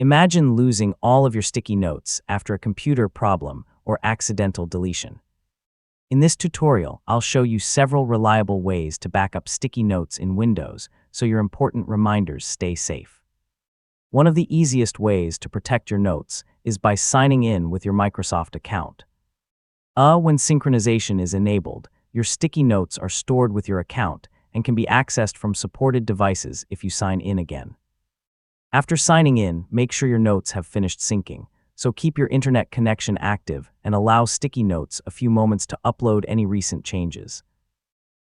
Imagine losing all of your sticky notes after a computer problem or accidental deletion. In this tutorial, I'll show you several reliable ways to back up sticky notes in Windows so your important reminders stay safe. One of the easiest ways to protect your notes is by signing in with your Microsoft account. When synchronization is enabled, your sticky notes are stored with your account and can be accessed from supported devices if you sign in again. After signing in, make sure your notes have finished syncing, so keep your internet connection active and allow sticky notes a few moments to upload any recent changes.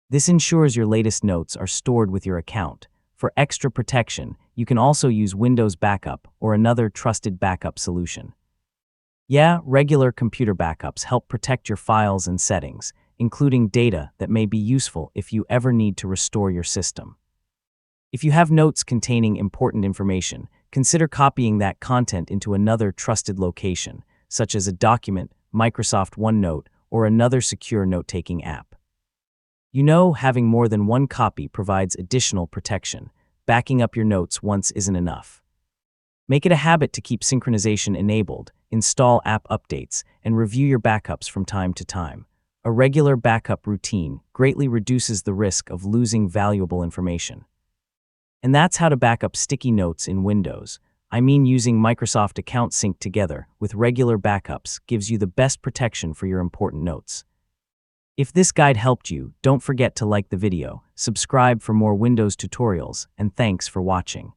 This ensures your latest notes are stored with your account. For extra protection, you can also use Windows Backup or another trusted backup solution. Regular computer backups help protect your files and settings, including data that may be useful if you ever need to restore your system. If you have notes containing important information, consider copying that content into another trusted location, such as a document, Microsoft OneNote, or another secure note-taking app. Having more than one copy provides additional protection. Backing up your notes once isn't enough. Make it a habit to keep synchronization enabled, install app updates, and review your backups from time to time. A regular backup routine greatly reduces the risk of losing valuable information. And that's how to back up sticky notes in Windows. Using Microsoft Account Sync together with regular backups gives you the best protection for your important notes. If this guide helped you, don't forget to like the video, subscribe for more Windows tutorials, and thanks for watching.